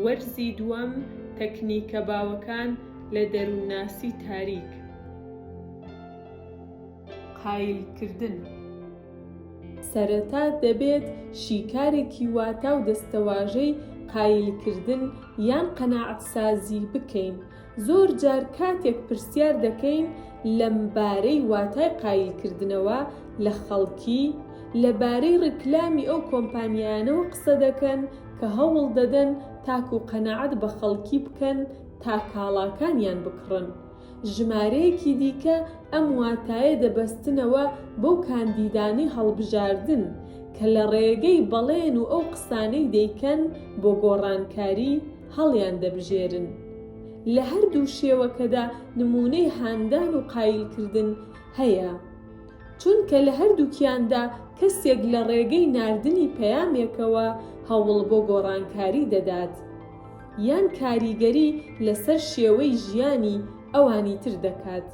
وەرزی دووەم تەکنیکە باوەکان لە دەروونناسی تاریک. قایلکردن. سەرەتا دەبێت شیکارێکی واتە و دەستەواژەی قایلکردن یان قەناعەتسازی بکەین. زۆر جار کاتێک پرسیار دەکەین لەمبارەی واتای قایلکردنەوە لە خەڵکی، لەبارەی ڕکلامی ئەو کۆمپانیانەوە قسە دەکەن کە هەوڵ دەدەن تاکو قەناعەت بە خەڵکی بکەن تا کاڵاکانیان بکڕن. ژمارەیەکی دیکە ئەم واتایە دەبەستنەوە بەو کاندیدانی هەڵبژاردن کە لە ڕێگەی بەڵێن و ئەو قسانەی دەیکەن بۆ گۆڕانکاری هەڵیان دەبژێرن. لە هەردوو شێوەکەدا نمونەی هاندان و قایلکردن هەیە، چونکە لە هەردووکیاندا کەسێک لە ڕێگەی ناردنی پەیامێکەوە هەوڵ بۆ گۆڕانکاری دەدات یان کاریگەری لەسەر شێوەی ژیانی ئەوانی تر دەکات.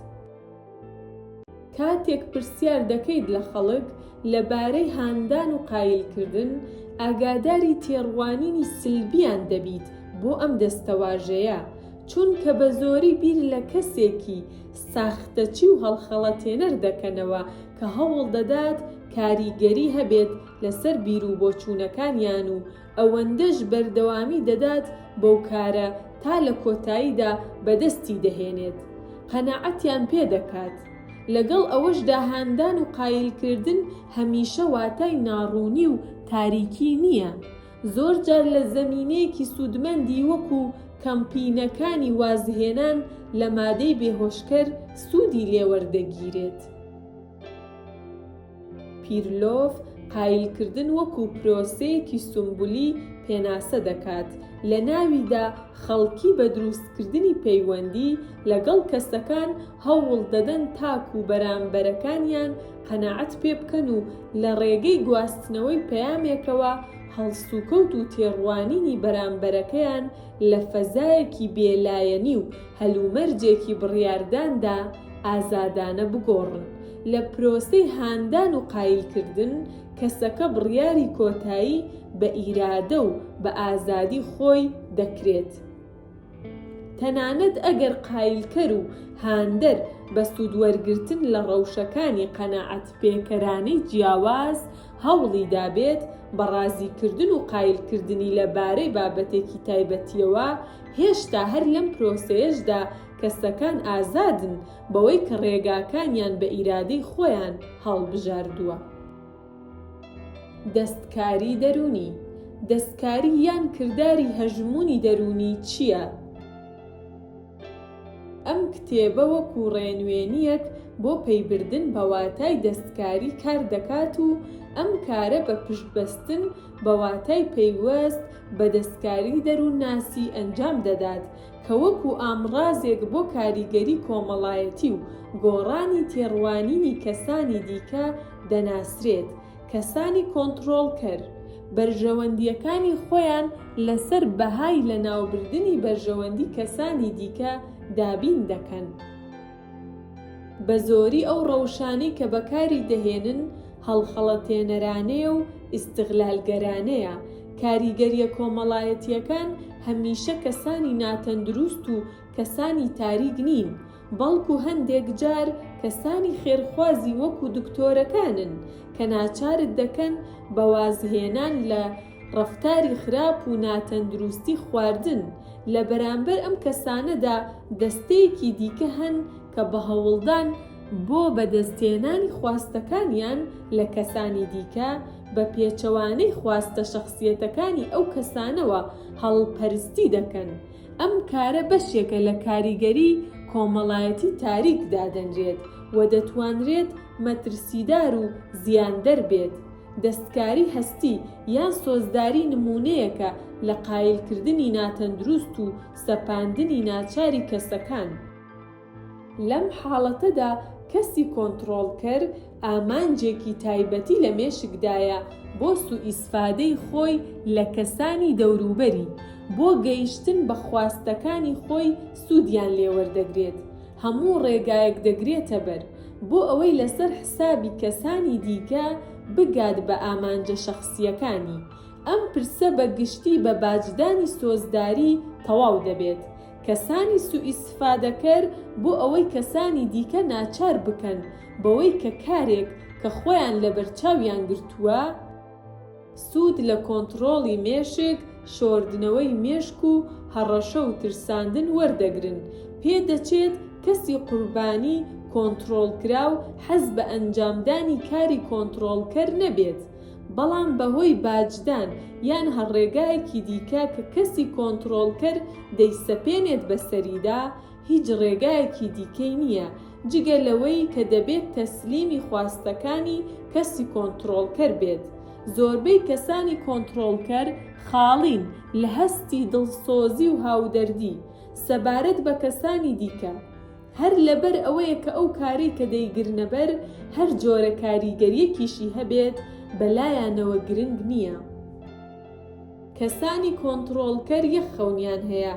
کاتێک پرسیار دەکەیت لە خەڵک لەبارەی هاندان و قایلکردن، ئاگاداری تێڕوانینی سلبیان دەبیت بۆ ئەم دەستەواژەیە، چونکە بە زۆری بیر لە کەسێکی ساختەچی و هەڵخەڵەتێنەر دەکەنەوە کە هەوڵ دەدات کاریگەری هەبێت لەسەر بیر و بۆچوونەکانیان و ئەوەندەش بەردەوامی دەدات بەو کارە تا لە کۆتاییدا بەدەستی دەهێنێت. قەناعەتیان پێ دەکات. لەگەڵ ئەوەشدا هاندان و قایلکردن هەمیشە واتای ناڕوونی و تاریکی نییە. زۆر جار لە زەمینەیەکی سوودمەندی وەکو کەمپینەکانی وازهێنان لە مادەی بێهۆشکەر سوودی لێوەردەگیرێت. پیرلۆف قایلکردن وەکو پرۆسەیەکی سومبولی پێناسە دەکات. لە ناویدا خەڵکی بە دروستکردنی پەیوەندی لەگەڵ کەسەکان هەوڵ دەدەن تاکو بەرامبەرەکانیان قەناعەت پێ بکەن و لە ڕێگەی گواستنەوەی پەیامێکەوە هەڵسوکەوت و تێڕوانینی بەرامبەرەکەیان لە فەزایەکی بێلایەنی و هەلومەرجێکی بڕیارداندا ئازادانە بگۆڕن. لە پرۆسەی هاندان و قایلکردن کەسەکە بڕیاری کۆتایی بە ئیرادە و بە ئازادی خۆی دەکرێت. تەنانەت ئەگەر قایلکەر و هاندەر بە سوودوەرگرتن لە ڕەوشەکانی قەناعەت پێکەرانەی جیاواز هەوڵی دابێت بە ڕازیکردن و قایلکردنی لەبارەی بابەتێکی تایبەتیەوە، هێشتا هەر لەم پرۆسەیەشدا کەسەکان ئازادن بەوەی کە ڕێگاکانیان بە ئیرادەی خۆیان هەڵبژاردووە. دەستکاری دەرونی. دەستکاری یان کردداری هەژمونی دەرونی چییە؟ ئەم کتێبە وەکو ڕێنوێنیەک بۆ پەیبردن بە واتای دەستکاری کار دەکات و ئەم کارە بە پشتبەستن بە واتای پەیوەست بە دەستکاری دەروونناسی ئەنجام دەدات کە وەکو ئامڕازێک بۆ کاریگەری کۆمەڵایەتی و گۆڕانی تێڕوانینی کەسانی دیکە دەناسرێت. کەسانی کۆنتڕۆڵکەر بەرژەوەندیەکانی خۆیان لەسەر بەهای لەناوبردنی بەرژەوەندی کەسانی دیکە دابین دەکەن. بە زۆری ئەو ڕەوشانەی کە بەکاری دەهێنن هەڵخەڵەتێنەرانەیە و ئیستیغلالگەرانەیە. کاریگەریە کۆمەڵایەتیەکان هەمیشە کەسانی ناتەندروست و کەسانی تاریک نین، بەڵکو هەندێک جار کەسانی خێرخوازی وەکو دکتۆرەکانن کە ناچارت دەکەن بە وازهێنان لە ڕەفتاری خراپ و ناتەندروستی خواردن. لە بەرامبەر ئەم کەسانەدا دەستەیەکی دیکە هەن کە بە هەوڵدان بۆ بەدەستهێنانی خواستەکانیان لە کەسانی دیکە بە پێچەوانەی خواستە شەخسیەتەکانی ئەو کەسانەوە هەڵپەرستی دەکەن. ئەم کارە بەشێکە لە کاریگەری کۆمەڵایەتی تاریک دادەنرێت و دەتوانرێت مەترسیدار و زیاندەر بێت. دەستکاری هەستی یان سۆزداری نمونەیەکە لە قایلکردنی ناتەندروست و سەپاندنی ناچاری کەسەکان. لەم حاڵەتەدا کەسی کۆنتڕۆڵکەر ئامانجێکی تایبەتی لە مێشکدایە بۆ سوئیسفادەی خۆی لە کەسانی دەوروبەری، بۆ گەیشتن بە خواستەکانی خۆی سوودیان لێوەردەگرێت. هەموو ڕێگایەک دەگرێتە بەر بۆ ئەوەی لەسەر حسابی کەسانی دیکە بگات بە ئامانجە شەخسیەکانی. ئەم پرسە بە گشتی بە باجدانی سۆزداری تەواو دەبێت. کەسانی سوئیستفادەکەر بۆ ئەوەی کەسانی دیکە ناچار بکەن بەوەی کە کارێک کە خۆیان لە بەرچاویان گرتووە سوود لە کۆنتڕۆڵی مێشک، شۆردنەوەی مێشک و هەڕەشە و ترساندن وەردەگرن. پێدەچێت کەسی قوربانی کۆنتڕۆڵکراو حەز بە ئەنجامدانی کاری کۆنتڕۆڵکەر نەبێت، بەڵام بەهۆی باجدان یان هەڕێگایەکی دیکە کە کەسی کۆنتڕۆڵکەر دەیسەپێنێت بەسەریدا، هیچ ڕێگایەکی دیکەی نییە جگە لەوەی کە دەبێت تەسلیمی خواستەکانی کەسی کۆنتڕۆڵکەر بێت. زۆربەی کەسانی کۆنتڕۆڵکەر خاڵین لە هەستی دڵسۆزی و هاودەردی سەبارەت بە کەسانی دیکە، هەر لەبەر ئەوەیە کە ئەو کارەی کە دەیگرنەبەر هەر جۆرە کاریگەریەکیشی هەبێت بەلایانەوە گرنگ نییە. کەسانی کۆنتڕۆڵکەر یەک خەونیان هەیە،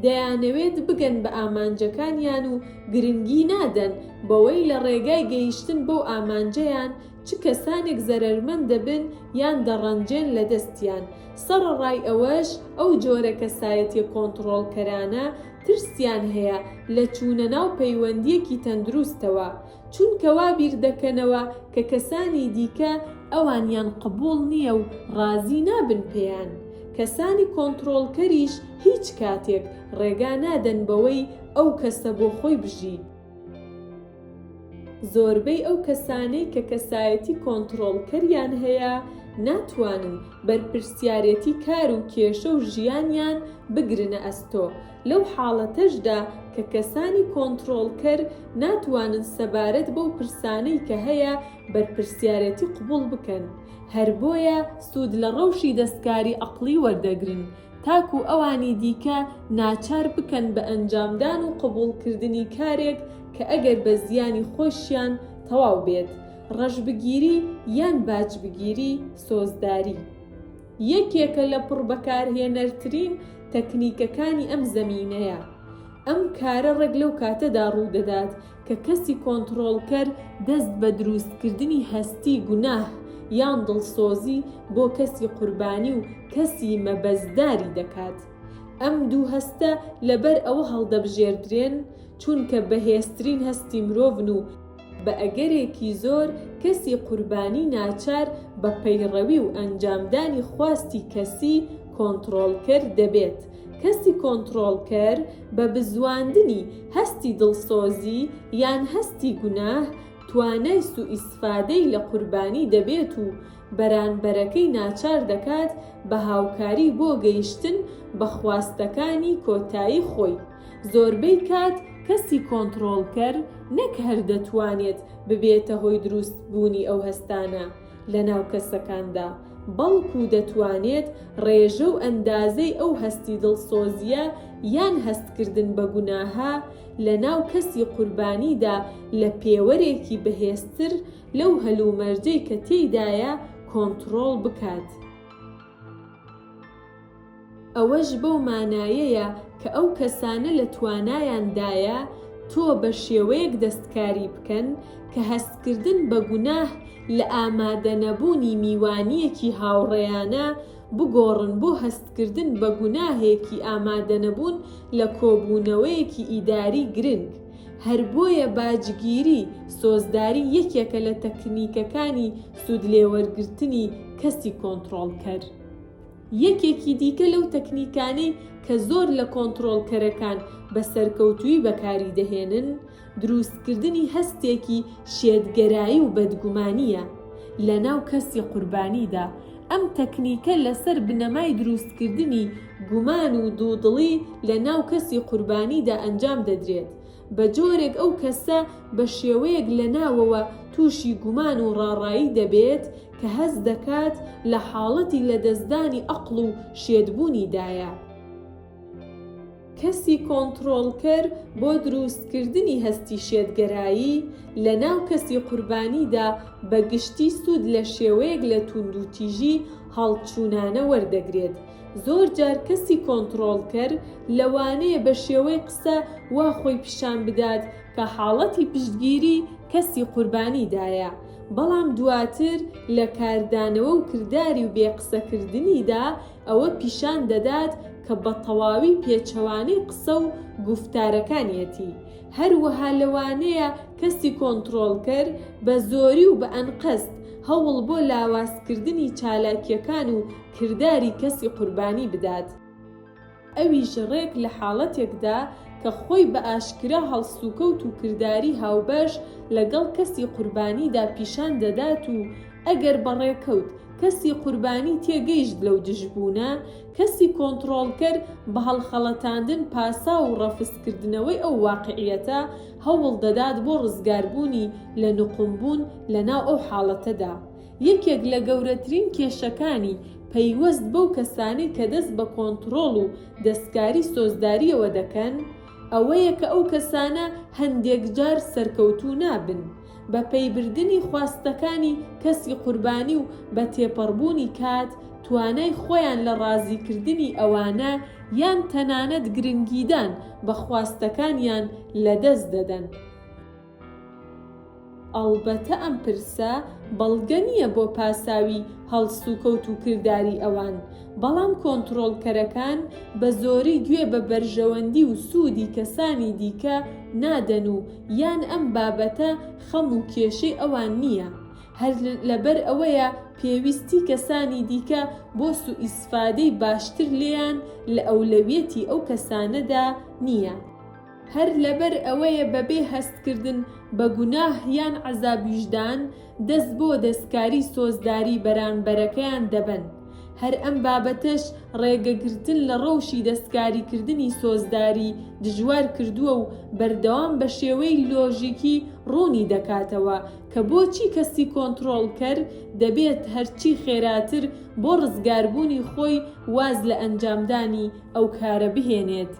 دەیانەوێت بگەن بە ئامانجەکانیان و گرنگی نادەن بەوەی لە ڕێگای گەیشتن بەو ئامانجەیان چ کەسانێک زەرەرمەند دەبن یان دەڕەنجێن لە دەستیان. سەرەڕای ئەوەش ئەو جۆرە کەسایەتیە کۆنتڕۆڵکەرانە ترسیان هەیە لە چوونە ناو پەیوەندیەکی تەندروستەوە، چونکە وا بیر دەکەنەوە کە کەسانی دیکە ئەوانیان قبوڵ نییە و ڕازی نابن پێیان. کەسانی کۆنتڕۆڵکەریش هیچ کاتێک ڕێگا نادەن بەوەی ئەو کەسە بۆ خۆی بژی. زۆربەی ئەو کەسانەی کە کەسایەتی کۆنتڕۆڵکەریان هەیە ناتوانن بەرپرسیارەتی کار و کێشە و ژیانیان بگرنە ئەستۆ. لەو حاڵەتەشدا کە کەسانی کۆنتڕۆڵکەر ناتوانن سەبارەت بەو پرسانەی کە هەیە بەرپرسیارەتی قبوڵ بکەن، هەر بۆیە سوود لە ڕەوشی دەستکاری عەقڵی وەردەگرن تاکو ئەوانی دیکە ناچار بکەن بە ئەنجامدان و قبوڵکردنی کارێک کە ئەگەر بە زیانی خۆشیان تەواو بێت. ڕەشبگیری یان باجبگیری سۆزداری یەکێکە لە پڕبەکارهێنەرترین تەکنیکەکانی ئەم زەمینەیە. ئەم کارە ڕێک لەو کاتەدا ڕوودەدات کە کەسی کۆنتڕۆڵکەر دەست بە دروستکردنی هەستی گوناه یان دڵسۆزی بۆ کەسی قوربانی و کەسی مەبەزداری دەکات. ئەم دوو هەستە لەبەر ئەوە هەڵدەبژێردرێن چونکە بەهێزترین هەستی مرۆڤن و بە ئەگەرێکی زۆر کەسی قوربانی ناچار بە پەیڕەوی و ئەنجامدانی خواستی کەسی کۆنتڕۆڵکەر دەبێت. کەسی کۆنتڕۆڵکەر بە بزواندنی هەستی دڵسۆزی یان هەستی گوناه توانای سوئیستفادەی لە قوربانی دەبێت و بەرانبەرەکەی ناچار دەکات بە هاوکاری بۆ گەیشتن بە خواستەکانی کۆتایی خۆی. زۆربەی کات کەسی کۆنتڕۆڵکەر نەک هەر دەتوانێت ببێتە هۆی دروستبوونی ئەو هەستانە لە ناو کەسەکاندا، بەڵکو دەتوانێت ڕێژە و ئەندازەی ئەو هەستی دڵسۆزیە یان هەستکردن بە گوناها لە ناو کەسی قوربانیدا لە پێوەرێکی بەهێزتر لەو هەلومەرجەی کە تێیدایە کۆنتڕۆڵ بکات. ئەوەش بەو مانایەیە کە ئەو کەسانە لە توانایاندایە تۆ بە شێوەیەک دەستکاری بکەن کە هەستکردن بە گوناه لە ئامادەنەبوونی میوانیەکی هاوڕێیانە بگۆڕن بۆ هەستکردن بە گوناهێکی ئامادەنەبوون لە کۆبوونەوەیەکی ئیداری گرنگ. هەر بۆیە باجگیری سۆزداری یەکێکە لە تەکنیکەکانی سوودلێوەرگرتنی کەسی کۆنتڕۆڵکەر. یەکێکی دیکە لەو تەکنیکانەی کە زۆر لە کۆنتڕۆڵکەرەکان بە سەرکەوتووی بەکاری دەهێنن دروستکردنی هەستێکی شێدگەرایی و بەدگومانیە لە ناو کەسی قوربانیدا. ئەم تەکنیکە لەسەر بنەمای دروستکردنی گومان و دوودڵی لە ناو کەسی قوربانیدا ئەنجام دەدرێت بە جۆرێک ئەو کەسە بە شێوەیەک لە ناوەوە تووشی گومان و ڕاڕایی دەبێت کە هەز دەکات لە حاڵەتی لە دەستدانی عەقڵ و شێدبوونیدایە. کەسی کۆنتڕۆڵکەر بۆ دروستکردنی هەستی شێدگەرایی لە ناو کەسی قوربانیدا بە گشتی سوود لە شێوەیەک لە توندوتیژی هەڵچوونانە وەردەگرێت. زۆر جار کەسی کۆنتڕۆڵکەر لەوانەیە بە شێوەی قسە وا خۆی پیشان بدات کە حاڵەتی پشتگیری کەسی قوربانیدایە، بەڵام دواتر لە کاردانەوە و کردداری و بێقسەکردنیدا ئەوە پیشان دەدات کە بە تەواوی پێچەوانەی قسە و گفتارەکانیەتی. هەروەها لەوانەیە کەسی کۆنتڕۆڵکەر بە زۆری و بە ئەنقەست هەوڵ بۆ لاوازکردنی چالاکیەکان و کردداری کەسی قوربانی بدات. ئەویش ڕێک لە حاڵەتێکدا کە خۆی بە ئاشکرا هەڵسوکەوت و کردداری هاوبەش لەگەڵ کەسی قوربانیدا پیشان دەدات و ئەگەر بەڕێکەوت کەسی قوربانی تێگەیشت لەو دژبوونە، کەسی کۆنتڕۆڵکەر بە هەڵخەڵەتاندن پاسا و ڕەفزکردنەوەی ئەو واقعیەتە هەوڵ دەدات بۆ ڕزگاربوونی لە نوقمبوون لەناو ئەو حاڵەتەدا. یەکێک لە گەورەترین کێشەکانی پەیوەست بەو کەسانەی کە دەست بە کۆنتڕۆڵ و دەستکاری سۆزداریەوە دەکەن ئەوەیە کە ئەو کەسانە هەندێک جار سەرکەوتوو نابن بە پەیبردنی خواستەکانی کەسی قوربانی و بە تێپەڕبوونی کات، توانای خۆیان لە ڕازیکردنی ئەوانە یان تەنانەت گرنگیدان بە خواستەکانیان لەدەست دەدەن. ئەڵبەتە ئەم پرسە بەڵگە نییە بۆ پاساوی هەڵسوکەوت و کردداری ئەوان، بەڵام کۆنتڕۆڵکەرەکان بە زۆری گوێ بە بەرژەوەندی و سوودی کەسانی دیکە نادەن و یان ئەم بابەتە خەم و کێشەی ئەوان نییە. هەر لەبەر ئەوەیە پێویستی کەسانی دیکە بۆ سوئیسفادەی باشتر لێیان لە ئەولەویەتی ئەو کەسانەدا نییە. هەر لەبەر ئەوەیە بەبێ هەستکردن بە گوناه یان عەزاب ویجدان دەست بۆ دەستکاری سۆزداری بەرانبەرەکەیان دەبەن. هەر ئەم بابەتەش ڕێگەگرتن لە ڕەوشی دەستکاریکردنی سۆزداری دژوار کردووە و بەردەوام بە شێوەی لۆژیکی ڕوونی دەکاتەوە کە بۆچی کەسی کۆنتڕۆڵکەر دەبێت هەرچی خێراتر بۆ ڕزگاربوونی خۆی واز لە ئەنجامدانی ئەو کارە بهێنێت.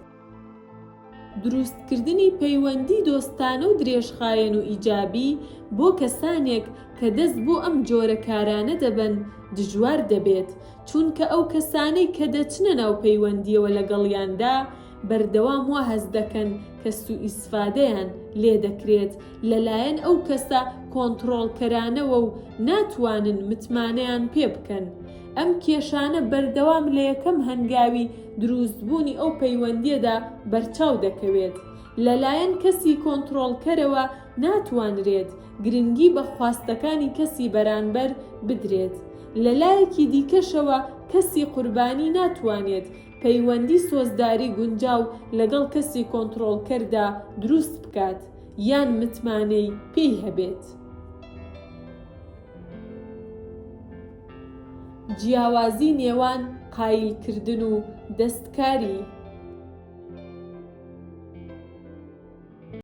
دروستکردنی پەیوەندی دۆستانە و درێژخایەن و ئیجابی بۆ کەسانێک کە دەست بۆ ئەم جۆرە کارانە دەبەن دژوار دەبێت، چونکە ئەو کەسانەی کە دەچنە ناو پەیوەندیەوە لەگەڵیاندا بەردەوام وا هەز دەکەن کە سوئیسفادەیان لێ دەکرێت لەلایەن ئەو کەسە کۆنتڕۆڵکەرانەوە و ناتوانن متمانەیان پێ بکەن. ئەم کێشانە بەردەوام لە یەکەم هەنگاوی دروستبوونی ئەو پەیوەندیەدا بەرچاو دەکەوێت. لەلایەن کەسی کۆنتڕۆڵکەرەوە ناتوانرێت گرنگی بە خواستەکانی کەسی بەرانبەر بدرێت. لەلایەکی دیکەشەوە کەسی قوربانی ناتوانێت پەیوەندی سۆزداری گونجاو لەگەڵ کەسی کۆنتڕۆڵکەردا دروست بکات یان متمانەی پێی هەبێت. جیاوازی نێوان قایلکردن و دەستکاری